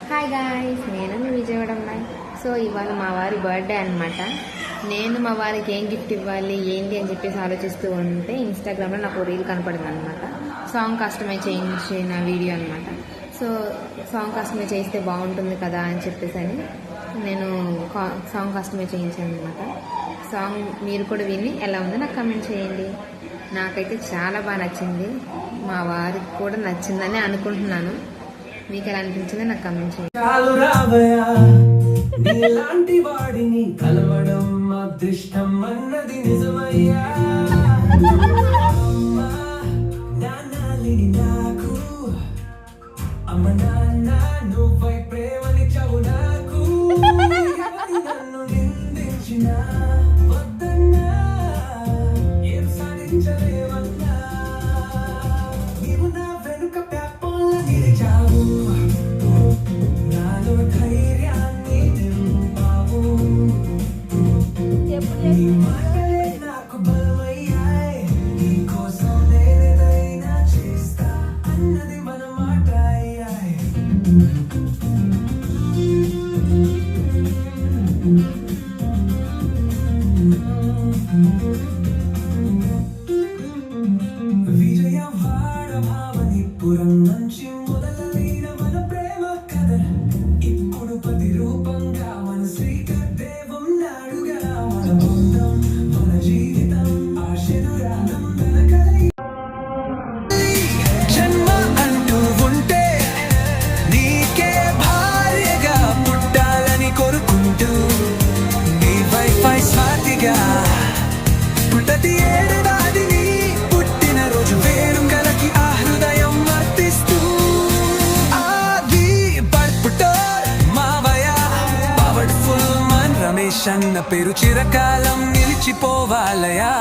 Hi guys, నేను మీ విజయవాడ అమ్మాయి. So ఇవాళ మా వారి బర్త్డే అనమాట. నేను మా వారికి ఏం గిఫ్ట్ ఇవ్వాలి ఏంటి అని చెప్పేసి ఆలోచిస్తూ ఉంటే ఇన్స్టాగ్రామ్లో నాకు రీల్ కనపడింది అనమాట. సాంగ్ కస్టమైజ్ చేయించిన వీడియో అనమాట. సో సాంగ్ కస్టమైజ్ చేస్తే బాగుంటుంది కదా అని చెప్పేసి నేను సాంగ్ కస్టమైజ్ చేయించాను అనమాట. సాంగ్ మీరు కూడా విని ఎలా ఉందో నాకు కమెంట్ చేయండి. నాకైతే చాలా బాగా నచ్చింది, మా వారికి కూడా నచ్చిందని అనుకుంటున్నాను. మీకు ఎలా అనిపించిందో నాకు కమెంట్ చేయండి. చాలు రావయ్యా, నీలాంటి వాడిని కలవడం అదృష్టం అన్నది నిజమయ్యా. అమ్మ నాన్నలిని నాకు, అమ్మ నాన్న నువ్వై ప్రేమనిచ్చావు నాకు. ఎవరి నన్ను నిందించినా వద్దన్నా, ఏం సాధించలేవన్నా, నీవు నా వెనుక పేపర్ల నిలిచావు. నాలో ధైర్యాన్ని నింపావు. నీ మాటలే నాకు బలమయ్యాయి. నీ కోసం నేనేదైనా చేస్తా అన్నది మన మాట అయ్యాయి. విజయవాడ భావనిపురం నుంచి మొదలైన మన ప్రేమ కథ ఇప్పుడు ప్రతిరూపంగా మన శ్రీకర్ దేవం నాడుగా మన బంధం, మన జీవితం ఆశీర్వాదం కలయి. జన్మ అంటూ ఉంటే నీకే భార్యగా పుట్టాలని కోరుకుంటూ నీ వైఫై స్వాతిగా ప్రతి ఏడాదిని పుట్టినరోజు వేడుకలకి ఆ హృదయం వర్తిస్తూ ఆది బర్పుటో మావయ్య పవర్ఫుల్ మన్ రమేష్ అన్న పేరు చిరకాలం నిలిచిపోవాలయా.